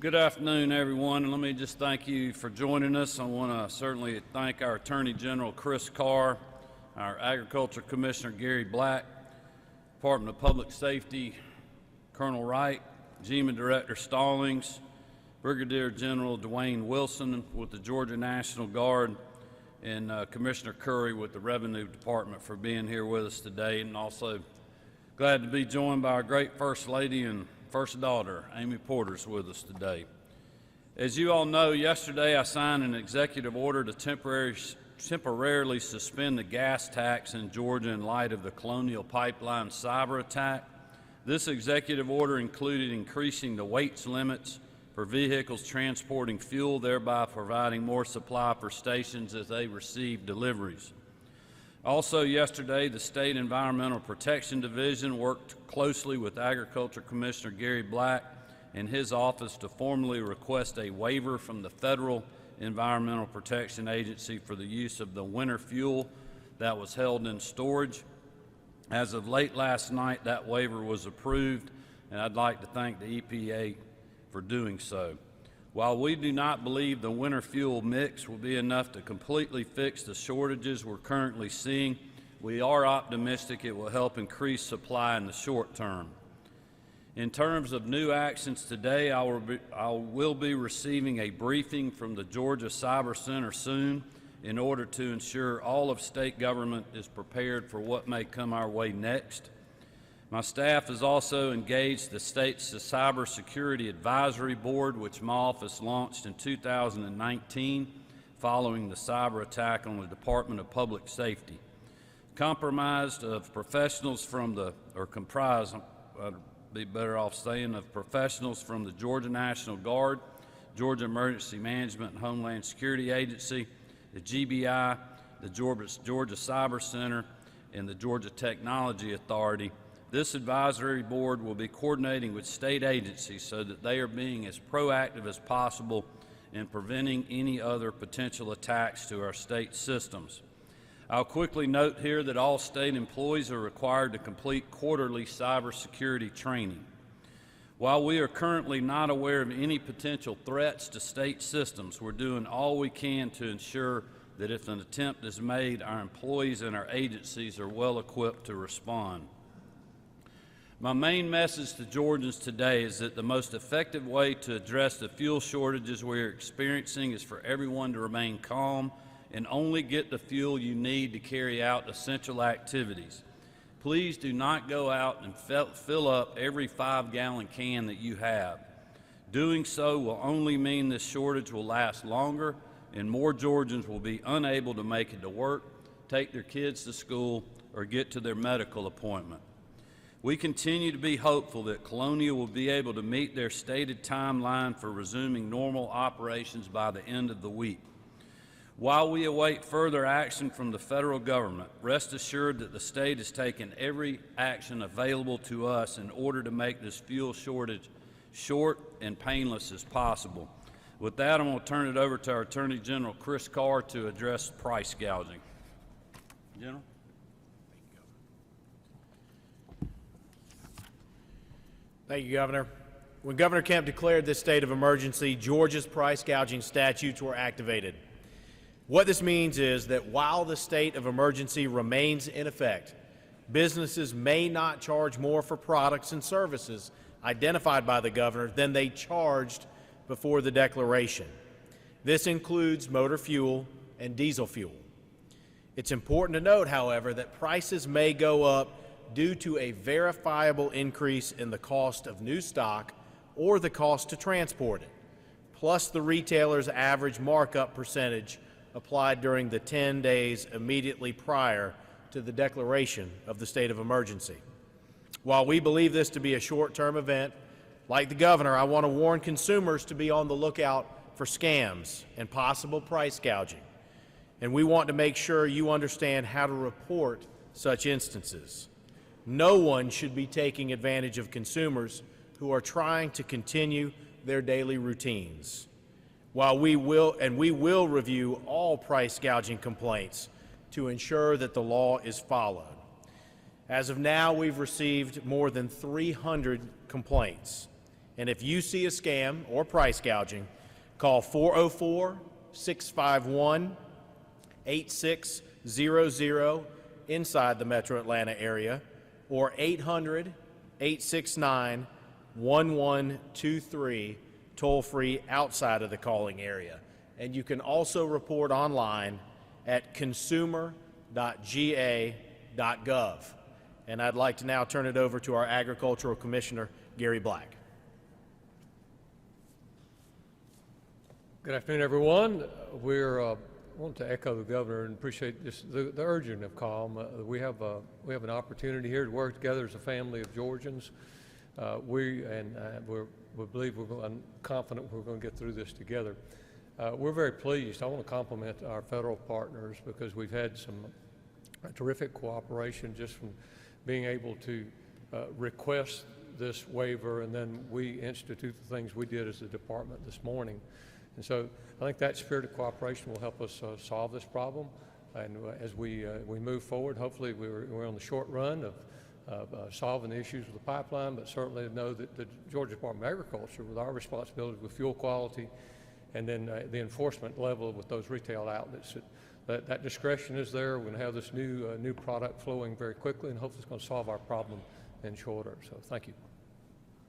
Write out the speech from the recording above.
Good afternoon, everyone, and let me just thank you for joining us. I want to certainly thank our Attorney General Chris Carr, our Agriculture Commissioner Gary Black, Department of Public Safety Colonel Wright, GEMA Director Stallings, Brigadier General Dwayne Wilson with the Georgia National Guard, and Commissioner Curry with the Revenue Department for being here with us today, and also glad to be joined by our great First Lady and First Daughter, Amy Porter's with us today. As you all know, yesterday I signed an executive order to temporarily suspend the gas tax in Georgia in light of the Colonial Pipeline cyber attack. This executive order included increasing the weight limits for vehicles transporting fuel, thereby providing more supply for stations as they receive deliveries. Also yesterday, the State Environmental Protection Division worked closely with Agriculture Commissioner Gary Black and his office to formally request a waiver from the Federal Environmental Protection Agency for the use of the winter fuel that was held in storage. As of late last night, that waiver was approved, and I'd like to thank the EPA for doing so. While we do not believe the winter fuel mix will be enough to completely fix the shortages we're currently seeing, we are optimistic it will help increase supply in the short term. In terms of new actions today, I will be receiving a briefing from the Georgia Cyber Center soon in order to ensure all of state government is prepared for what may come our way next. My staff has also engaged the state's Cybersecurity Advisory Board, which my office launched in 2019 following the cyber attack on the Department of Public Safety. Comprised of professionals from the Georgia National Guard, Georgia Emergency Management and Homeland Security Agency, the GBI, the Georgia Cyber Center, and the Georgia Technology Authority. This advisory board will be coordinating with state agencies so that they are being as proactive as possible in preventing any other potential attacks to our state systems. I'll quickly note here that all state employees are required to complete quarterly cybersecurity training. While we are currently not aware of any potential threats to state systems, we're doing all we can to ensure that if an attempt is made, our employees and our agencies are well equipped to respond. My main message to Georgians today is that the most effective way to address the fuel shortages we are experiencing is for everyone to remain calm and only get the fuel you need to carry out essential activities. Please do not go out and fill up every 5-gallon can that you have. Doing so will only mean this shortage will last longer and more Georgians will be unable to make it to work, take their kids to school, or get to their medical appointment. We continue to be hopeful that Colonial will be able to meet their stated timeline for resuming normal operations by the end of the week. While we await further action from the federal government, rest assured that the state has taken every action available to us in order to make this fuel shortage short and painless as possible. With that, I'm going to turn it over to our Attorney General Chris Carr to address price gouging. General? Thank you, Governor. When Governor Kemp declared this state of emergency, Georgia's price gouging statutes were activated. What this means is that while the state of emergency remains in effect, businesses may not charge more for products and services identified by the governor than they charged before the declaration. This includes motor fuel and diesel fuel. It's important to note, however, that prices may go up due to a verifiable increase in the cost of new stock or the cost to transport it, plus the retailer's average markup percentage applied during the 10 days immediately prior to the declaration of the state of emergency. While we believe this to be a short-term event, like the governor, I want to warn consumers to be on the lookout for scams and possible price gouging. And we want to make sure you understand how to report such instances. No one should be taking advantage of consumers who are trying to continue their daily routines. While we will review all price gouging complaints to ensure that the law is followed. As of now, we've received more than 300 complaints. And if you see a scam or price gouging, call 404-651-8600 inside the Metro Atlanta area or 800-869-1123 toll-free outside of the calling area. And you can also report online at consumer.ga.gov. And I'd like to now turn it over to our Agricultural Commissioner, Gary Black. Good afternoon, everyone. I want to echo the governor and appreciate the urging of calm. We have an opportunity here to work together as a family of Georgians. We believe I'm confident we're going to get through this together. We're very pleased. I want to compliment our federal partners because we've had some terrific cooperation just from being able to request this waiver, and then we institute the things we did as a department this morning. And so I think that spirit of cooperation will help us solve this problem. And as we move forward, hopefully we're on the short run of solving the issues with the pipeline, but certainly know that the Georgia Department of Agriculture, with our responsibility with fuel quality and then the enforcement level with those retail outlets, that discretion is there. We're going to have this new product flowing very quickly, and hopefully it's going to solve our problem in short order. So thank you.